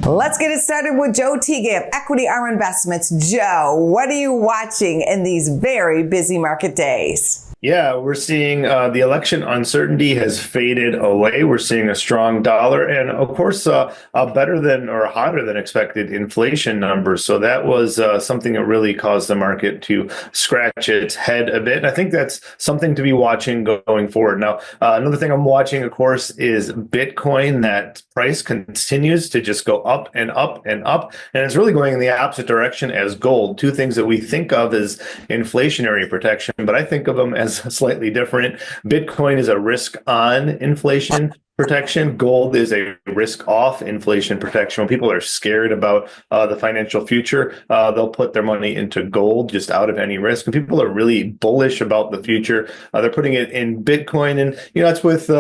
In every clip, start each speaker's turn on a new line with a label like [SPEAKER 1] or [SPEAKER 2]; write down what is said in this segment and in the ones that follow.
[SPEAKER 1] Let's get it started with Joe Tigay of Equity Arm Investments. Joe, what are you watching in these very busy market days?
[SPEAKER 2] Yeah, we're seeing the election uncertainty has faded away. We're seeing a strong dollar and, of course, a better than or hotter than expected inflation numbers. So that was something that really caused the market to scratch its head a bit. And I think that's something to be watching going forward. Now, another thing I'm watching, of course, is Bitcoin. That price continues to just go up and up and up. And it's really going in the opposite direction as gold. Two things that we think of as inflationary protection, but I think of them as slightly different. Bitcoin is a risk on inflation protection. Gold is a risk off inflation protection. When people are scared about the financial future, they'll put their money into gold just out of any risk. When people are really bullish about the future, they're putting it in Bitcoin. And, it's with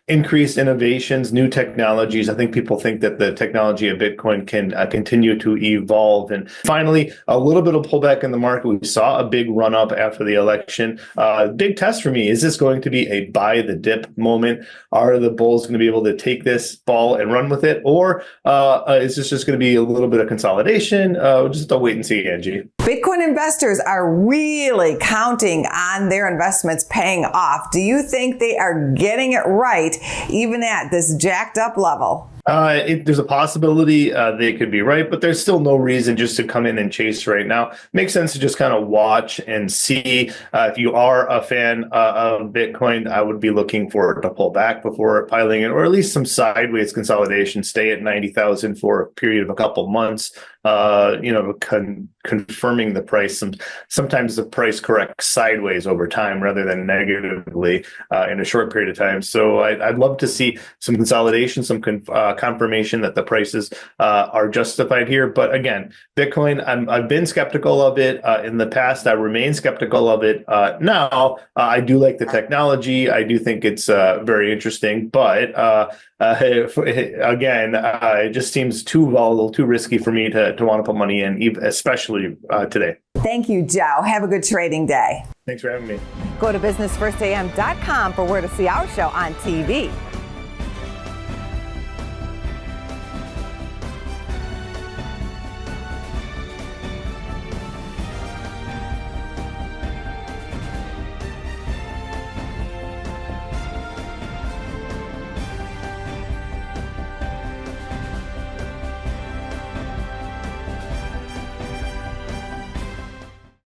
[SPEAKER 2] increased innovations, new technologies. I think people think that the technology of Bitcoin can continue to evolve. And finally, a little bit of pullback in the market. We saw a big run up after the election. Big test for me. Is this going to be a buy the dip moment? Are the bulls going to be able to take this ball and run with it? Or is this just going to be a little bit of consolidation? Just a wait and see, Angie.
[SPEAKER 1] Bitcoin investors are really counting on their investments paying off. Do you think they are getting it right, even at this jacked up level?
[SPEAKER 2] There's a possibility they could be right, but there's still no reason just to come in and chase right now. Makes sense to just kind of watch and see. If you are a fan of Bitcoin, I would be looking for it to pull back before piling in, or at least some sideways consolidation. Stay at 90,000 for a period of a couple months. Confirming the price. Sometimes the price corrects sideways over time rather than negatively in a short period of time. So I'd love to see some consolidation, some confirmation that the prices are justified here. But again, Bitcoin, I've been skeptical of it in the past. I remain skeptical of it now. I do like the technology. I do think it's very interesting, but again, it just seems too volatile, too risky for me to want to put money in, especially today.
[SPEAKER 1] Thank you, Joe. Have a good trading day.
[SPEAKER 2] Thanks for having me.
[SPEAKER 1] Go to businessfirstam.com for where to see our show on TV.